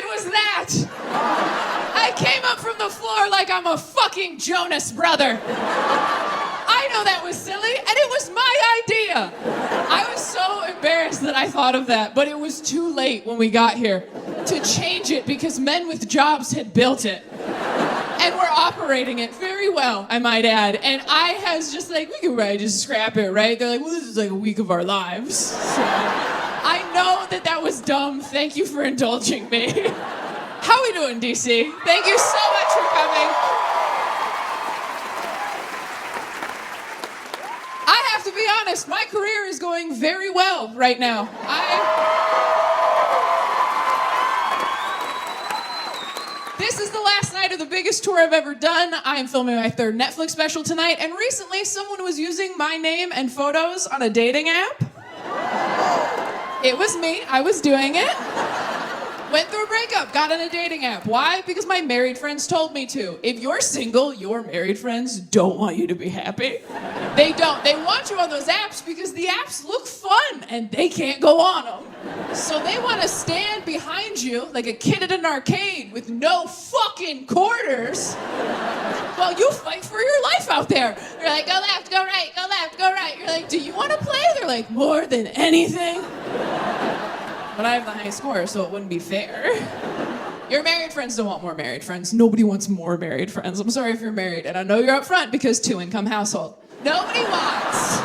good was that? I came up from the floor like I'm a fucking Jonas brother. I know that was silly, and it was my idea. I was so embarrassed that I thought of that, but it was too late when we got here to change it because men with jobs had built it. And we're operating it very well, I might add. And I was just like, we could probably just scrap it, right? They're like, well, this is like a week of our lives. So I know that was dumb. Thank you for indulging me. How we doing, DC? Thank you so much for coming. I have to be honest, my career is going very well right now. This is the last night of the biggest tour I've ever done. I am filming my third Netflix special tonight, and recently someone was using my name and photos on a dating app. It was me, I was doing it. Went through a breakup, got on a dating app. Why? Because my married friends told me to. If you're single, your married friends don't want you to be happy. They don't. They want you on those apps because the apps look fun and they can't go on them. So they want to stand behind you like a kid at an arcade with no fucking quarters while you fight for your life out there. You're like, go left, go right, go left, go right. You're like, do you want to play? They're like, more than anything. But I have the highest score, so it wouldn't be fair. Your married friends don't want more married friends. Nobody wants more married friends. I'm sorry if you're married, and I know you're up front because two-income household. Nobody wants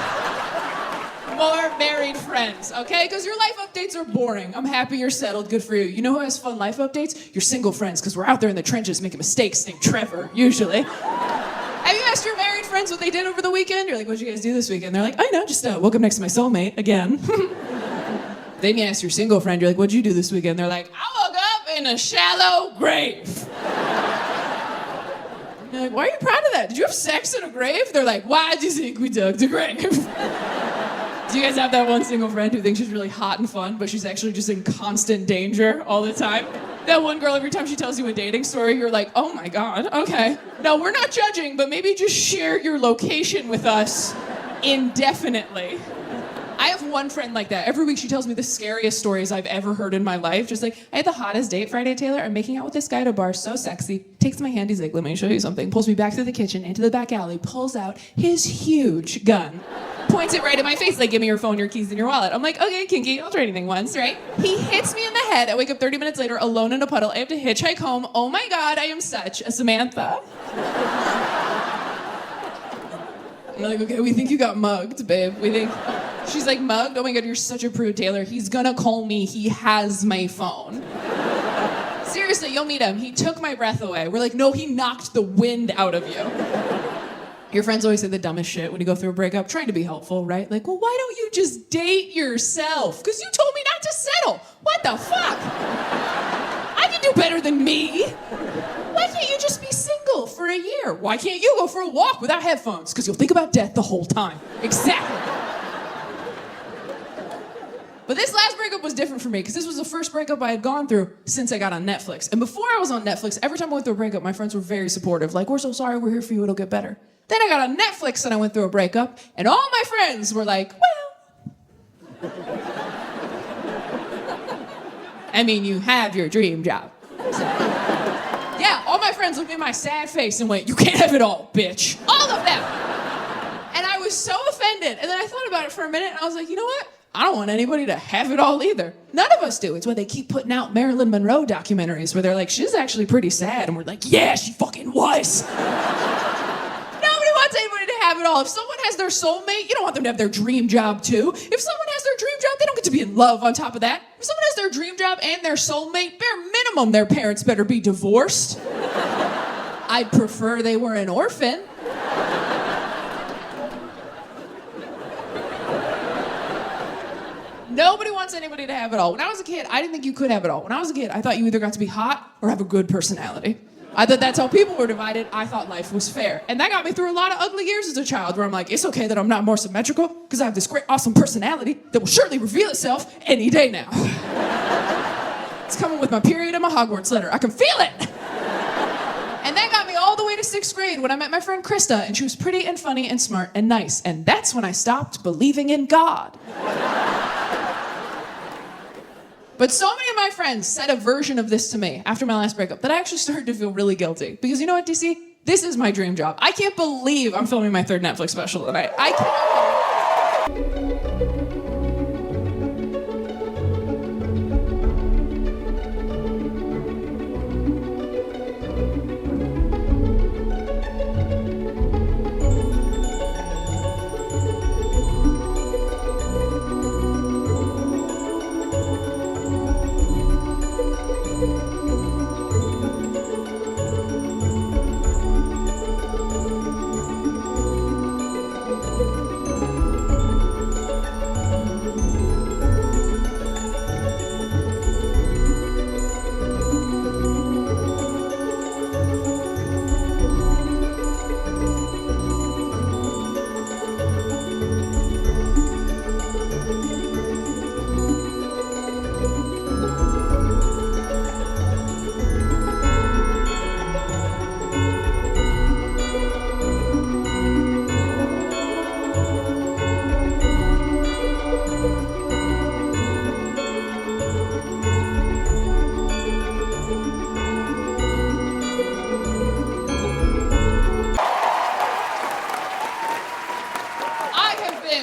more married friends, okay? Because your life updates are boring. I'm happy you're settled. Good for you. You know who has fun life updates? Your single friends, because we're out there in the trenches making mistakes named Trevor, usually. Have you asked your married friends what they did over the weekend? You're like, what'd you guys do this weekend? They're like, I know, just woke up next to my soulmate again. Then you ask your single friend, you're like, what'd you do this weekend? They're like, I woke up in a shallow grave. You're like, why are you proud of that? Did you have sex in a grave? They're like, why'd you think we dug the grave? Do you guys have that one single friend who thinks she's really hot and fun, but she's actually just in constant danger all the time? That one girl, every time she tells you a dating story, you're like, oh my God, okay. No, we're not judging, but maybe just share your location with us indefinitely. I have one friend like that. Every week she tells me the scariest stories I've ever heard in my life. Just like, I had the hottest date Friday, Taylor. I'm making out with this guy at a bar, so sexy. Takes my hand, he's like, let me show you something. Pulls me back through the kitchen, into the back alley, pulls out his huge gun. Points it right at my face, like, give me your phone, your keys, and your wallet. I'm like, okay, kinky, I'll try anything once, right? He hits me in the head. I wake up 30 minutes later, alone in a puddle. I have to hitchhike home. Oh my God, I am such a Samantha. I'm like, okay, we think you got mugged, babe. We think... She's like, mugged? Oh my God, you're such a prude, Taylor. He's gonna call me. He has my phone. Seriously, you'll meet him. He took my breath away. We're like, no, he knocked the wind out of you. Your friends always say the dumbest shit when you go through a breakup, trying to be helpful, right? Like, well, why don't you just date yourself? Because you told me not to settle. What the fuck? I can do better than me. Why can't you just be single for a year? Why can't you go for a walk without headphones? Because you'll think about death the whole time. Exactly. But this last breakup was different for me because this was the first breakup I had gone through since I got on Netflix. And before I was on Netflix, every time I went through a breakup, my friends were very supportive. Like, we're so sorry, we're here for you, it'll get better. Then I got on Netflix and I went through a breakup, and all my friends were like, well. I mean, you have your dream job. So, yeah, all my friends looked at my sad face and went, you can't have it all, bitch. All of them. And I was so offended. And then I thought about it for a minute and I was like, you know what? I don't want anybody to have it all either. None of us do. It's why they keep putting out Marilyn Monroe documentaries where they're like, she's actually pretty sad. And we're like, yeah, she fucking was. Nobody wants anybody to have it all. If someone has their soulmate, you don't want them to have their dream job too. If someone has their dream job, they don't get to be in love on top of that. If someone has their dream job and their soulmate, bare minimum, their parents better be divorced. I'd prefer they were an orphan. Nobody wants anybody to have it all. When I was a kid, I didn't think you could have it all. When I was a kid, I thought you either got to be hot or have a good personality. I thought that's how people were divided. I thought life was fair. And that got me through a lot of ugly years as a child where I'm like, it's okay that I'm not more symmetrical because I have this great, awesome personality that will surely reveal itself any day now. It's coming with my period and my Hogwarts letter. I can feel it. And that got me all the way to 6th grade when I met my friend Krista, and she was pretty and funny and smart and nice. And that's when I stopped believing in God. But so many of my friends said a version of this to me after my last breakup that I actually started to feel really guilty. Because you know what, DC? This is my dream job. I can't believe I'm filming my third Netflix special tonight. I can't.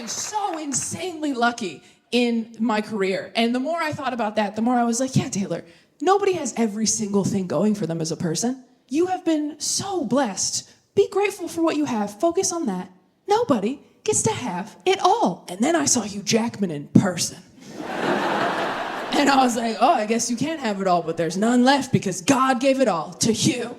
So insanely lucky in my career. And the more I thought about that, the more I was like, yeah, Taylor, nobody has every single thing going for them as a person. You have been so blessed. Be grateful for what you have. Focus on that. Nobody gets to have it all. And then I saw Hugh Jackman in person. And I was like, oh, I guess you can't have it all, but there's none left because God gave it all to Hugh.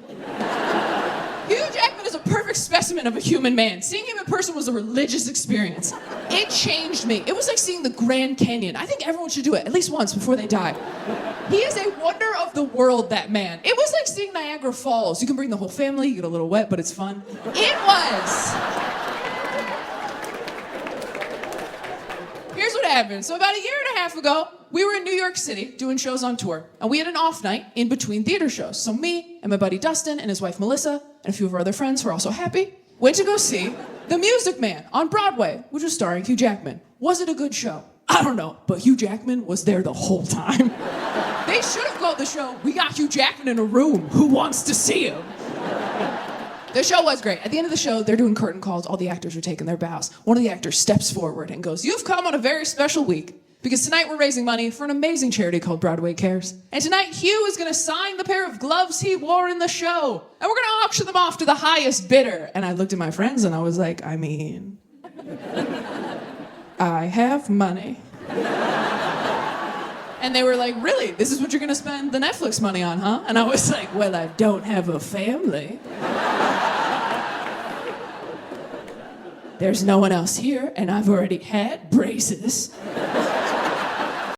Hugh Jackman is a perfect specimen of a human man. Seeing him in person was a religious experience. It changed me. It was like seeing the Grand Canyon. I think everyone should do it at least once before they die. He is a wonder of the world, that man. It was like seeing Niagara Falls. You can bring the whole family, you get a little wet, but it's fun. It was. Here's what happened. So about a year and a half ago, we were in New York City doing shows on tour, and we had an off night in between theater shows. So me and my buddy Dustin and his wife Melissa and a few of our other friends who are also happy went to go see The Music Man on Broadway, which was starring Hugh Jackman. Was it a good show? I don't know, but Hugh Jackman was there the whole time. They should have called the show, "We Got Hugh Jackman in a Room. Who Wants to See Him?" The show was great. At the end of the show, they're doing curtain calls. All the actors are taking their bows. One of the actors steps forward and goes, "You've come on a very special week, because tonight we're raising money for an amazing charity called Broadway Cares. And tonight, Hugh is going to sign the pair of gloves he wore in the show. And we're going to auction them off to the highest bidder." And I looked at my friends and I was like, I mean, I have money. And they were like, really? This is what you're going to spend the Netflix money on, huh? And I was like, well, I don't have a family. There's no one else here, and I've already had braces.